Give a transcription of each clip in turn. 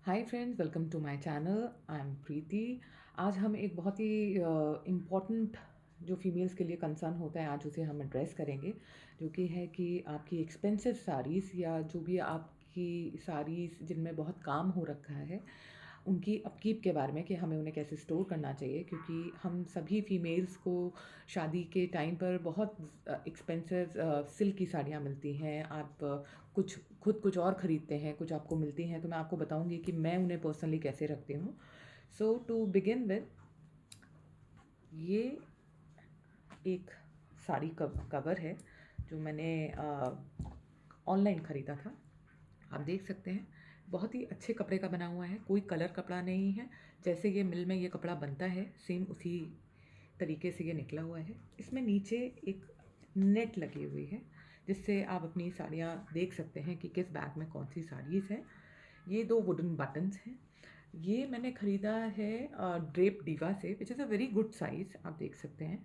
Hi friends, welcome to my channel. I am Preeti. आज हम एक बहुत ही इम्पॉर्टेंट जो फीमेल्स के लिए कंसर्न होता है, आज उसे हम एड्रेस करेंगे, जो कि है कि आपकी एक्सपेंसिव साड़ीज़ या जो भी आपकी साड़ीज़ जिनमें बहुत काम हो रखा है, उनकी अपकीप के बारे में कि हमें उन्हें कैसे स्टोर करना चाहिए। क्योंकि हम सभी फीमेल्स को शादी के टाइम पर बहुत एक्सपेंसिव सिल्क की साड़ियाँ मिलती हैं। आप कुछ खुद कुछ और ख़रीदते हैं, कुछ आपको मिलती हैं। तो मैं आपको बताऊंगी कि मैं उन्हें पर्सनली कैसे रखती हूँ। सो टू बिगिन विद, ये एक साड़ी कवर है जो मैंने ऑनलाइन ख़रीदा था। आप देख सकते हैं, बहुत ही अच्छे कपड़े का बना हुआ है, कोई कलर कपड़ा नहीं है। जैसे ये मिल में ये कपड़ा बनता है, सेम उसी तरीके से ये निकला हुआ है। इसमें नीचे एक नेट लगी हुई है, जिससे आप अपनी साड़ियाँ देख सकते हैं कि किस बैग में कौन सी साड़ीज़ हैं। ये दो वुडन बटन्स हैं। ये मैंने ख़रीदा है ड्रेप डीवा से, which is a very good size, आप देख सकते हैं।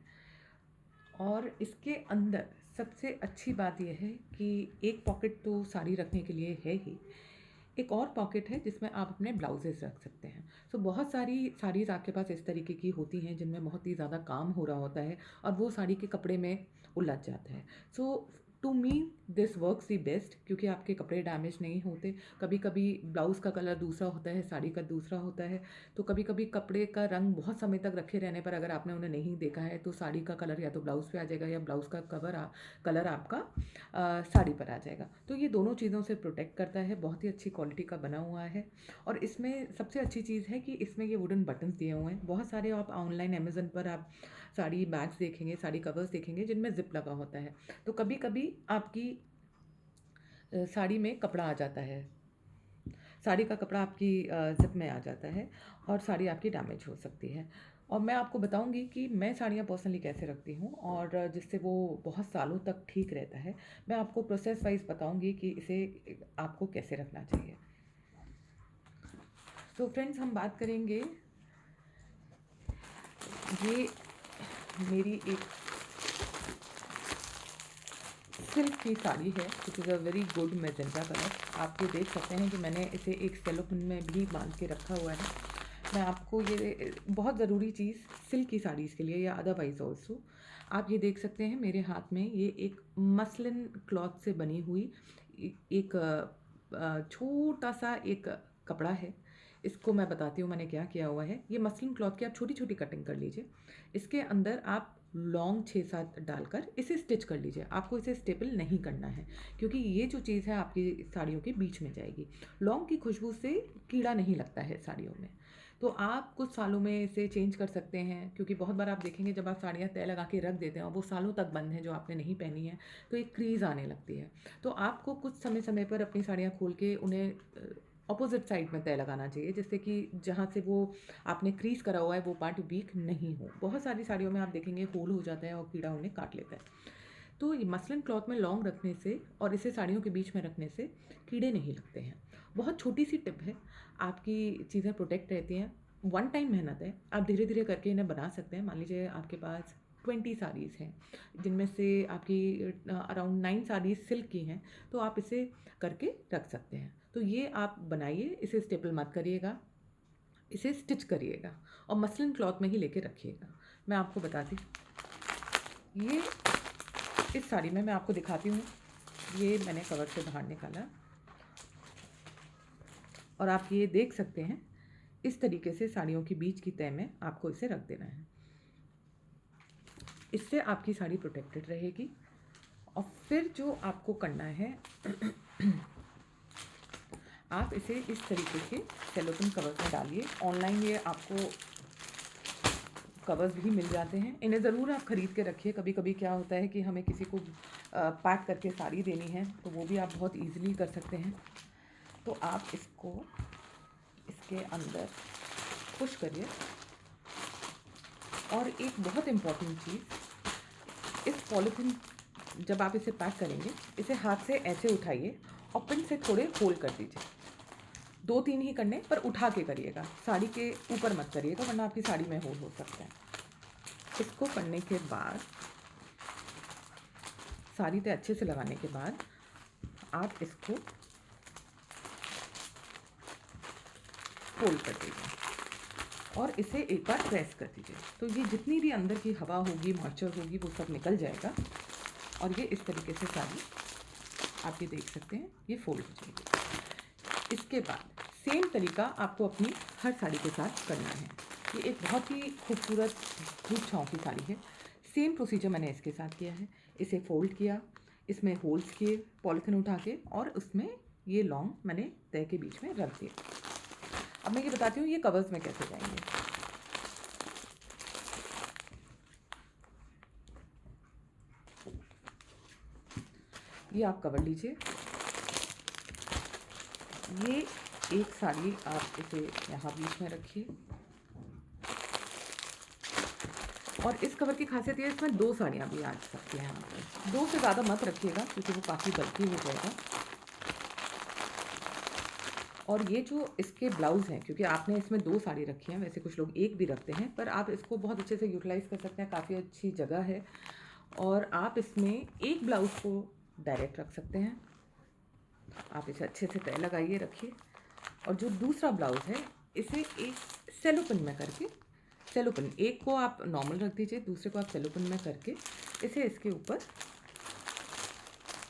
और इसके अंदर सबसे अच्छी बात यह है कि एक पॉकेट तो साड़ी रखने के लिए है ही, एक और पॉकेट है जिसमें आप अपने ब्लाउजेस रख सकते हैं। सो बहुत सारी साड़ीज़ आपके पास इस तरीके की होती हैं जिनमें बहुत ही ज़्यादा काम हो रहा होता है और वो साड़ी के कपड़े में उलझ जाता है। So to me this works the best, क्योंकि आपके कपड़े डैमेज नहीं होते। कभी कभी ब्लाउज़ का कलर दूसरा होता है, साड़ी का दूसरा होता है। तो कभी कभी कपड़े का रंग बहुत समय तक रखे रहने पर अगर आपने उन्हें नहीं देखा है तो साड़ी का कलर या तो ब्लाउज़ पे आ जाएगा या ब्लाउज़ का कलर आपका साड़ी पर आ जाएगा। तो ये दोनों चीज़ों से प्रोटेक्ट करता है, बहुत ही अच्छी क्वालिटी का बना हुआ है। और इसमें सबसे अच्छी चीज़ है कि इसमें ये वुडन बटन्स दिए हुए हैं। बहुत सारे आप ऑनलाइन अमेज़न पर आप साड़ी बैग्स देखेंगे, साड़ी कवर्स देखेंगे जिनमें ज़िप लगा होता है। तो कभी कभी आपकी साड़ी में कपड़ा आ जाता है, साड़ी का कपड़ा आपकी ज़िप में आ जाता है और साड़ी आपकी डैमेज हो सकती है। और मैं आपको बताऊंगी कि मैं साड़ियाँ पर्सनली कैसे रखती हूँ और जिससे वो बहुत सालों तक ठीक रहता है। मैं आपको प्रोसेस वाइज बताऊंगी कि इसे आपको कैसे रखना चाहिए। तो फ्रेंड्स, हम बात करेंगे, ये मेरी एक सिल्क की साड़ी है, which is a very good magenta colour. आप ये देख सकते हैं कि मैंने इसे एक सेलोफिन में भी बांध के रखा हुआ है। मैं आपको ये बहुत ज़रूरी चीज़ सिल्क की साड़ीज़ के लिए या अदरवाइज़ ऑल्सो, आप ये देख सकते हैं मेरे हाथ में ये एक मसलिन क्लॉथ से बनी हुई एक छोटा सा एक कपड़ा है। इसको मैं बताती हूँ मैंने क्या किया हुआ है। ये मसलिन क्लॉथ की आप छोटी छोटी कटिंग कर लीजिए। इसके अंदर आप लॉन्ग 6-7 डालकर इसे स्टिच कर लीजिए। आपको इसे स्टेपल नहीं करना है, क्योंकि ये जो चीज़ है आपकी साड़ियों के बीच में जाएगी। लौंग की खुशबू से कीड़ा नहीं लगता है साड़ियों में। तो आप कुछ सालों में इसे चेंज कर सकते हैं, क्योंकि बहुत बार आप देखेंगे जब आप साड़ियाँ तय लगा के रख देते हैं और वो सालों तक बंद है जो आपने नहीं पहनी है, तो एक क्रीज आने लगती है। तो आपको कुछ समय समय पर अपनी साड़ियाँ खोल के उन्हें अपोजिट साइड में तय लगाना चाहिए, जिससे कि जहाँ से वो आपने क्रीज करा हुआ है वो पार्ट वीक नहीं हो। बहुत सारी साड़ियों में आप देखेंगे होल हो जाता है और कीड़ा उन्हें काट लेता है। तो ये मसलिन क्लॉथ में लॉन्ग रखने से और इसे साड़ियों के बीच में रखने से कीड़े नहीं लगते हैं। बहुत छोटी सी टिप है, आपकी चीज़ें प्रोटेक्ट रहती हैं। वन टाइम मेहनत है, आप धीरे धीरे करके इन्हें बना सकते हैं। मान लीजिए आपके पास 20 साड़ीज़ हैं, जिनमें से आपकी अराउंड 9 साड़ीज़ सिल्क की हैं, तो आप इसे करके रख सकते हैं। तो ये आप बनाइए, इसे स्टेपल मत करिएगा, इसे स्टिच करिएगा और मसलिन क्लॉथ में ही लेके रखिएगा। मैं आपको बताती, ये इस साड़ी में मैं आपको दिखाती हूँ। ये मैंने कवर से बाहर निकाला और आप ये देख सकते हैं, इस तरीके से साड़ियों के बीच की तह में आपको इसे रख देना है। इससे आपकी साड़ी प्रोटेक्टेड रहेगी। और फिर जो आपको करना है आप इसे इस तरीके के सेलोफिन कवर में डालिए। ऑनलाइन ये आपको कवर्स भी मिल जाते हैं, इन्हें ज़रूर आप ख़रीद के रखिए। कभी कभी क्या होता है कि हमें किसी को पैक करके साड़ी देनी है, तो वो भी आप बहुत ईजिली कर सकते हैं। तो आप इसको इसके अंदर पुश करिए। और एक बहुत इम्पॉर्टेंट चीज़, इस पॉलीथीन जब आप इसे पैक करेंगे, इसे हाथ से ऐसे उठाइए और पिन से थोड़े होल कर दीजिए। 2-3 ही करने, पर उठा के करिएगा, साड़ी के ऊपर मत करिएगा, वरना आपकी साड़ी में होल हो सकता है। इसको करने के बाद, साड़ी पे अच्छे से लगाने के बाद, आप इसको फोल्ड कर दीजिए और इसे एक बार प्रेस कर दीजिए। तो ये जितनी भी अंदर की हवा होगी, मॉइस्चर होगी, वो सब निकल जाएगा और ये इस तरीके से सारी आप ये देख सकते हैं ये फोल्ड हो जाएगी। इसके बाद सेम तरीका आपको अपनी हर साड़ी के साथ करना है। ये एक बहुत ही खूबसूरत धूप छाँव की साड़ी है। सेम प्रोसीजर मैंने इसके साथ किया है। इसे फोल्ड किया, इसमें होल्स किए पॉलीथिन उठा के और उसमें ये लॉन्ग मैंने तह के बीच में रख दिया। अब मैं ये बताती हूँ ये कवर्स में कैसे जाएंगे। ये आप कवर लीजिए। ये एक साड़ी आप इसे यहाँ बीच में रखिए और इस कवर की खासियत ये है इसमें 2 साड़ियाँ भी आ सकती हैं यहाँ पर। 2 से ज़्यादा मत रखिएगा क्योंकि वो काफ़ी बल्की हो जाएगा। और ये जो इसके ब्लाउज़ हैं, क्योंकि आपने इसमें 2 साड़ी रखी हैं, वैसे कुछ लोग 1 भी रखते हैं, पर आप इसको बहुत अच्छे से यूटिलाइज़ कर सकते हैं, काफ़ी अच्छी जगह है। और आप इसमें एक ब्लाउज़ को डायरेक्ट रख सकते हैं। आप इसे अच्छे से तय लगाइए, रखिए। और जो दूसरा ब्लाउज़ है, इसे एक सेलो पिन में करके, सेलो पिन एक को आप नॉर्मल रख दीजिए, दूसरे को आप सेलो पिन में करके इसे इसके ऊपर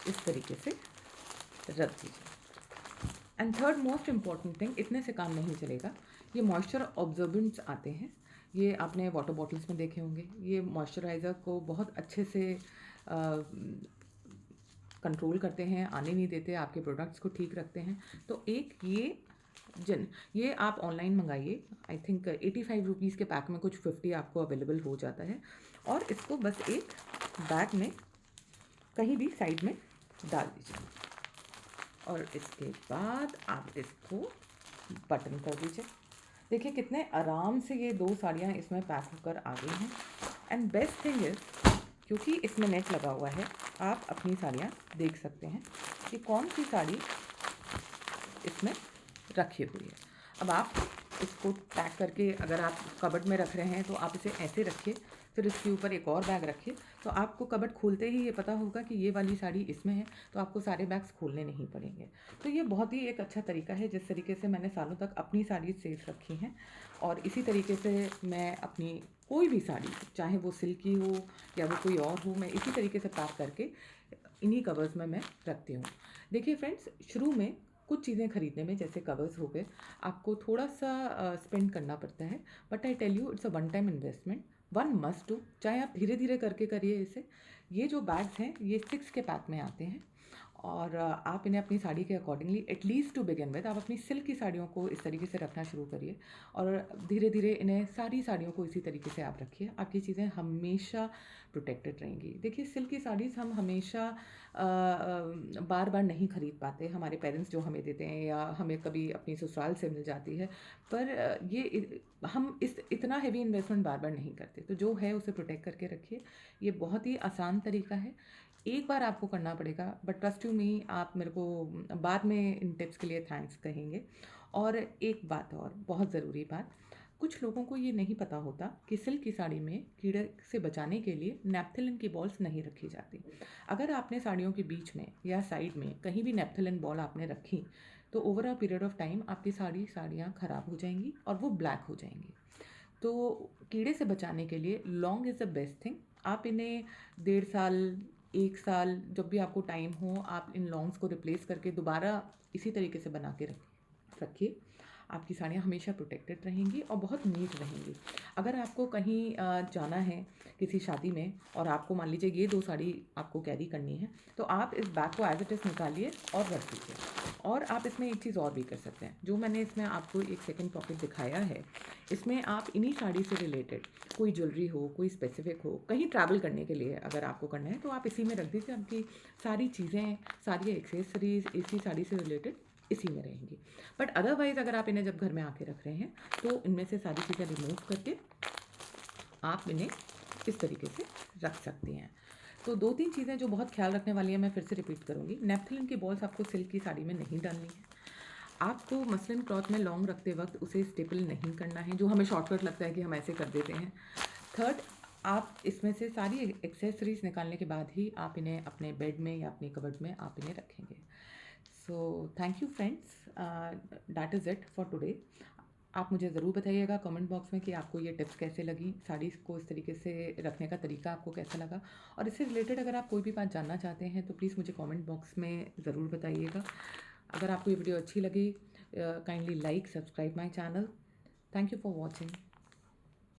इस तरीके से रख दीजिए। And third most important thing, इतने से काम नहीं चलेगा। ये मॉइस्चर ऑब्जर्वेंट्स आते हैं, ये आपने वाटर बॉटल्स में देखे होंगे। ये मॉइस्चराइज़र को बहुत अच्छे से कंट्रोल करते हैं, आने नहीं देते, आपके प्रोडक्ट्स को ठीक रखते हैं। तो एक ये आप ऑनलाइन मंगाइए। आई थिंक 85 रुपीज़ के पैक में कुछ 50 आपको अवेलेबल हो जाता है। और इसको बस एक बैग में कहीं भी साइड में डाल दीजिए और इसके बाद आप इसको बटन कर दीजिए। देखिए कितने आराम से ये 2 साड़ियाँ इसमें पैक होकर आ गई हैं। एंड बेस्ट थिंग इज़, क्योंकि इसमें नेट लगा हुआ है, आप अपनी साड़ियाँ देख सकते हैं कि कौन सी साड़ी इसमें रखी हुई है। अब आप इसको पैक करके अगर आप कबर्ड में रख रहे हैं तो आप इसे ऐसे रखिए, फिर इसके ऊपर एक और बैग रखिए, तो आपको कबर्ड खोलते ही ये पता होगा कि ये वाली साड़ी इसमें है, तो आपको सारे बैग्स खोलने नहीं पड़ेंगे। तो ये बहुत ही एक अच्छा तरीका है जिस तरीके से मैंने सालों तक अपनी साड़ी सेफ रखी हैं। और इसी तरीके से मैं अपनी कोई भी साड़ी, चाहे वो सिल्क की हो या वो कोई और हो, मैं इसी तरीके से पैक करके इन्हीं कवर्स में मैं रखती हूँ। देखिए फ्रेंड्स, शुरू में कुछ चीज़ें खरीदने में, जैसे कवर्स हो गए, आपको थोड़ा सा स्पेंड करना पड़ता है, but I tell you it's a one time investment, one must do. चाहे आप धीरे धीरे करके करिए इसे। ये जो बैग्स हैं ये 6 के पैक में आते हैं और आप इन्हें अपनी साड़ी के accordingly, at least to begin with, आप अपनी सिल्क की साड़ियों को इस तरीके से रखना शुरू करिए और धीरे धीरे इन्हें सारी साड़ियों को इसी तरीके से आप रखिए। आपकी चीज़ें हमेशा प्रोटेक्टेड रहेंगी। देखिए सिल्क की साड़ीज़ हम हमेशा बार बार नहीं खरीद पाते, हमारे पेरेंट्स जो हमें देते हैं या हमें कभी अपनी ससुराल से मिल जाती है, पर हम इस इतना हैवी इन्वेस्टमेंट बार बार नहीं करते। तो जो है उसे प्रोटेक्ट करके रखिए। ये बहुत ही आसान तरीका है, एक बार आपको करना पड़ेगा, बट ट्रस्ट यू मी, आप मेरे को बाद में इन टिप्स के लिए थैंक्स कहेंगे। और एक बात और, बहुत ज़रूरी बात, कुछ लोगों को ये नहीं पता होता कि सिल्क की साड़ी में कीड़े से बचाने के लिए नेपथलिन की बॉल्स नहीं रखी जाती। अगर आपने साड़ियों के बीच में या साइड में कहीं भी नेपथलिन बॉल आपने रखी, तो over a period of time आपकी साड़ियाँ ख़राब हो जाएंगी और वो ब्लैक हो जाएंगी। तो कीड़े से बचाने के लिए long is the best thing. आप इन्हें 1.5 साल, 1 साल, जब भी आपको टाइम हो, आप इन लॉन्ग्स को रिप्लेस करके दोबारा इसी तरीके से बना के रखिए। आपकी साड़ियाँ हमेशा प्रोटेक्टेड रहेंगी और बहुत नीट रहेंगी। अगर आपको कहीं जाना है किसी शादी में और आपको मान लीजिए ये 2 साड़ी आपको कैरी करनी है, तो आप इस बैग को एज इट इज़ निकालिए और रख दीजिए। और आप इसमें एक चीज़ और भी कर सकते हैं, जो मैंने इसमें आपको एक सेकंड पॉकेट दिखाया है, इसमें आप इन्हीं साड़ी से रिलेटेड कोई ज्वेलरी हो, कोई स्पेसिफिक हो, कहीं ट्रैवल करने के लिए अगर आपको करना है, तो आप इसी में रख दीजिए। आपकी सारी चीज़ें, सारी एक्सेसरीज़ इसी साड़ी से रिलेटेड इसी में रहेंगी। बट अदरवाइज़ अगर आप इन्हें जब घर में आके रख रहे हैं, तो इनमें से सारी चीज़ें रिमूव करके आप इन्हें इस तरीके से रख सकती हैं। तो 2-3 चीज़ें जो बहुत ख्याल रखने वाली हैं, मैं फिर से रिपीट करूँगी। नेपथलिन की बॉल्स आपको सिल्क की साड़ी में नहीं डालनी है। आपको मसलिन क्लॉथ में लॉन्ग रखते वक्त उसे स्टेपल नहीं करना है, जो हमें शॉर्टकट लगता है कि हम ऐसे कर देते हैं। थर्ड, आप इसमें से सारी एक्सेसरीज़ निकालने के बाद ही आप इन्हें अपने बेड में या अपने कबर्ड में आप इन्हें रखेंगे। So thank you friends, that is it for today. आप मुझे ज़रूर बताइएगा कमेंट बॉक्स में कि आपको ये टिप्स कैसे लगी, साड़ी को इस तरीके से रखने का तरीका आपको कैसा लगा। और इससे रिलेटेड अगर आप कोई भी बात जानना चाहते हैं तो प्लीज़ मुझे कमेंट बॉक्स में ज़रूर बताइएगा। अगर आपको ये वीडियो अच्छी लगी, kindly like, subscribe my channel. Thank you for watching.